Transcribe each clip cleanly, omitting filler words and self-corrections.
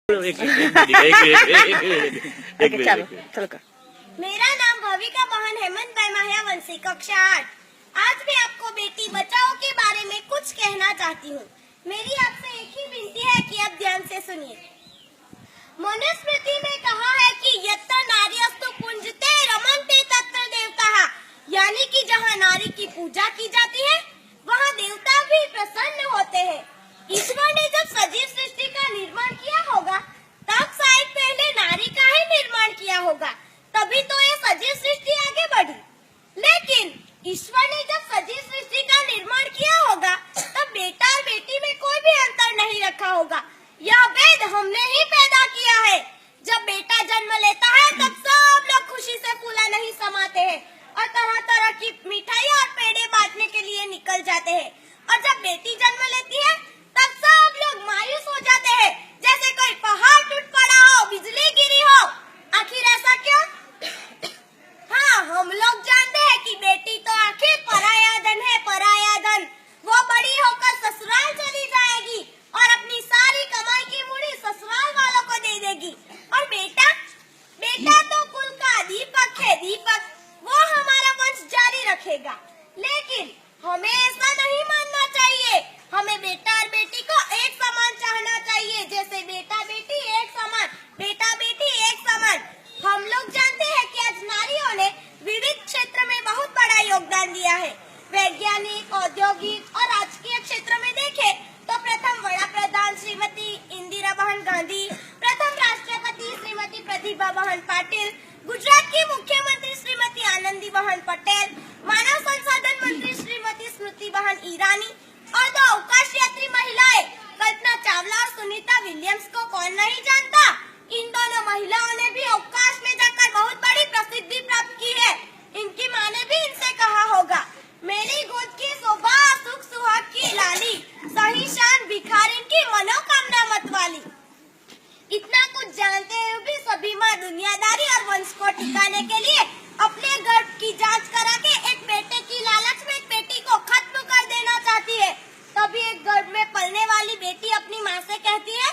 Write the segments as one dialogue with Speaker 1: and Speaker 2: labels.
Speaker 1: मेरा नाम भविका बहन हेमंत भाई मायावंशी कक्षा 8। आज मैं आपको बेटी बचाओ के बारे में कुछ कहना चाहती हूँ। मेरी आपसे एक ही विनती है कि आप ध्यान से सुनिए। मनुस्मृति में कहा है कि यत्र नार्यस्तु पूज्यते रमन्ते तत्र देवताः, यानी कि जहाँ नारी की पूजा की जाती है वहाँ देवता भी प्रसन्न होते हैं। ईश्वर ने जब सजीव सृष्टि का निर्माण किया होगा तब शायद पहले नारी का ही निर्माण किया होगा, तभी तो ये सजीव सृष्टि आगे बढ़ी। लेकिन ईश्वर ने जब सजीव सृष्टि का निर्माण किया होगा तब बेटा और बेटी में कोई भी अंतर नहीं रखा होगा। यह भेद हमने ही पैदा किया है। जब बेटा जन्म लेता है तब सब लोग खुशी से फूला नहीं समाते हैं और तरह तरह की मिठाई और पेड़े बांटने के लिए निकल जाते हैं। और जब बेटी जन्म लेती है तब सब लोग मायूस हो जाते हैं, जैसे कोई पहाड़ टूट पड़ा हो, बिजली गिरी हो। आखिर ऐसा क्यों? हाँ, हम लोग जानते हैं कि बेटी तो आखिर पराया धन है, पराया धन। वो बड़ी होकर ससुराल चली जाएगी और अपनी सारी कमाई की मुड़ी ससुराल वालों को दे देगी। और बेटा तो कुल का दीपक है, दीपक। वो हमारा वंश जारी रखेगा। लेकिन हमें ऐसा नहीं मानना चाहिए। हमें बेटा और बेटी को एक समान चाहना चाहिए, जैसे बेटा बेटी एक समान, बेटा बेटी एक समान। हम लोग जानते हैं कि आज नारियों ने विविध क्षेत्र में बहुत बड़ा योगदान दिया है। वैज्ञानिक, औद्योगिक और राजकीय क्षेत्र में देखें तो प्रथम वड़ा प्रधान श्रीमती इंदिरा बहन गांधी, प्रथम राष्ट्रपति श्रीमती प्रतिभा बहन पाटिल, गुजरात की मुख्यमंत्री श्रीमती आनंदी बहन पटेल, मानव संसाधन मंत्री श्रीमती स्मृति बहन ईरानी और दो अवकाश यात्री महिलाएं कल्पना चावला और सुनीता विलियम्स को कौन नहीं जानता। इन दोनों महिलाओं ने भी अवकाश में जाकर बहुत बड़ी प्रसिद्धि प्राप्त की है। इनकी माँ ने भी इनसे कहा होगा, मेरी गोद की शोभा सुख सुहाग की लाली, सही शान भिखारिन की मनोकामना मत वाली। इतना कुछ जानते हुए भी सभी माँ दुनियादारी और वंश को टिकाने के लिए अपने गर्भ की जांच करा के एक बेटे की लालच में एक बेटी को खत्म कर देना चाहती है। तभी एक गर्भ में पलने वाली बेटी अपनी माँ से कहती है,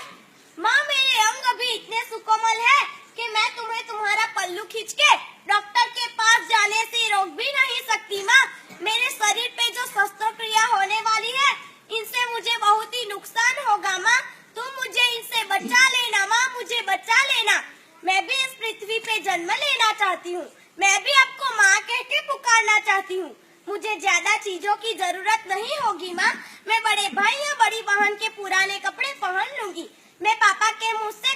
Speaker 1: माँ मेरे अंग अभी इतने सुकोमल है कि मैं तुम्हें तुम्हारा पल्लू खींच के डॉक्टर के पास जाने से रोक भी नहीं सकती। माँ, मेरे शरीर पे जो शस्त्रक्रिया होने वाली है इनसे मुझे बहुत ही नुकसान होगा। माँ, तुम मुझे इनसे बचा लेना। माँ, मुझे बचा लेना। मैं भी इस पृथ्वी पे जन्म लेना चाहती हूँ। मैं भी आपको माँ कह के पुकारना चाहती हूँ। मुझे ज्यादा चीजों की जरूरत नहीं होगी माँ। मैं बड़े भाई या बड़ी बहन के पुराने कपड़े पहन लूंगी। मैं पापा के मुँह से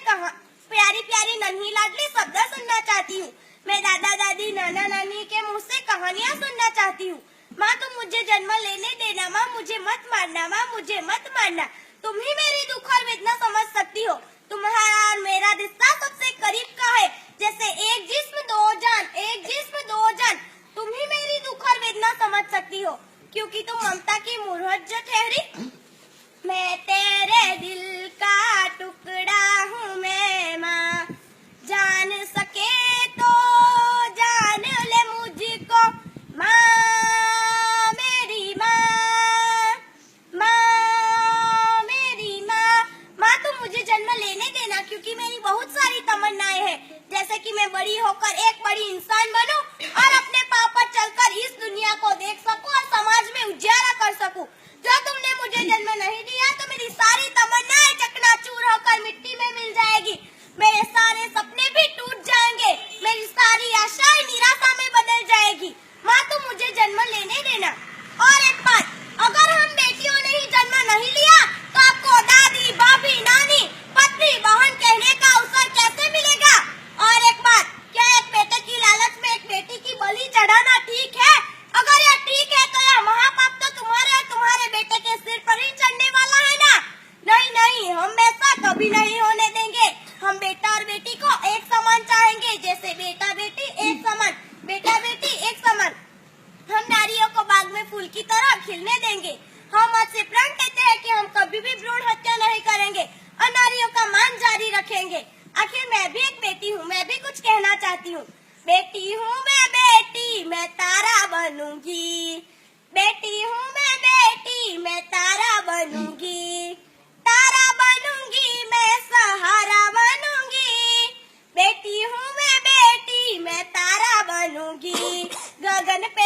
Speaker 1: प्यारी प्यारी नन्ही लाडली शब्द सुनना चाहती हूँ। मैं दादा दादी नाना नानी के मुँह से कहानियाँ सुनना चाहती हूँ। माँ, तुम मुझे जन्म लेने देना। माँ, मुझे मत मारना। माँ, मुझे मत मारना। तुम ही मेरी दुख और वेदना समझ सकती हो। तुम्हारा और मेरा रिश्ता सबसे करीब का है, जैसे एक जिस्म दो जान, एक जिस्म दो जान। तुम ही मेरी दुख और वेदना समझ सकती हो, क्योंकि तुम ममता की मुहूर्त जो ठहरी। मैं तेरे दिल का टुकड़ा हूँ मैं माँ, जान सके तो जान ले मुझको माँ, मेरी माँ, माँ मेरी माँ। माँ, तुम मुझे जन्म लेने देना, क्योंकि मेरी बहुत सारी तमन्नाएं हैं, जैसे कि मैं बड़ी होकर एक बड़ी इंसान बनूं और अपने पाँव पर चलकर इस दुनिया को देख सकूं और समाज में उजियारा कर सकूं। जो तुमने मुझे जन्म नहीं दिया तो मेरी सारी तमन्नाएं चकनाचूर होकर मिट्टी में मिल जाएगी। मेरे सारे सपने भी टूट जाएंगे। मेरी सारी आशाएं निराशा में बदल जाएगी। माँ, तुम मुझे जन्म लेने देना। और एक बात, अगर हम बेटियों ने ही जन्म नहीं लिया तो आपको दादी, भाभी, नानी, पत्नी, बहन कहने का अवसर कैसे मिलेगा? और एक बात, क्या एक बेटे की लालच में एक बेटी की बलि चढ़ाना ठीक है? अगर यह ठीक है तो यह महापाप तो तुम्हारे और तुम्हारे बेटे के सिर पर ही चढ़ने वाला है ना? नहीं नहीं, हम ऐसा कभी नहीं होने देंगे। हम बेटा और बेटी को एक समान चाहेंगे, जैसे बेटा बेटी एक समान, बेटा बेटी एक समान। हम नारियों को बाग में फूल की तरह खिलने देंगे। हम आज से प्रण कहते हैं कि हम कभी भी भ्रूण हत्या नहीं करेंगे और नारियों का मान जारी रखेंगे। आखिर मैं भी एक बेटी हूँ, मैं भी कुछ कहना चाहती हूँ। बेटी हूँ मैं बेटी, मैं तारा बनूंगी। बेटी हूँ मैं बेटी, मैं तारा बनूंगी। तारा बनूंगी मैं, सहारा तन पे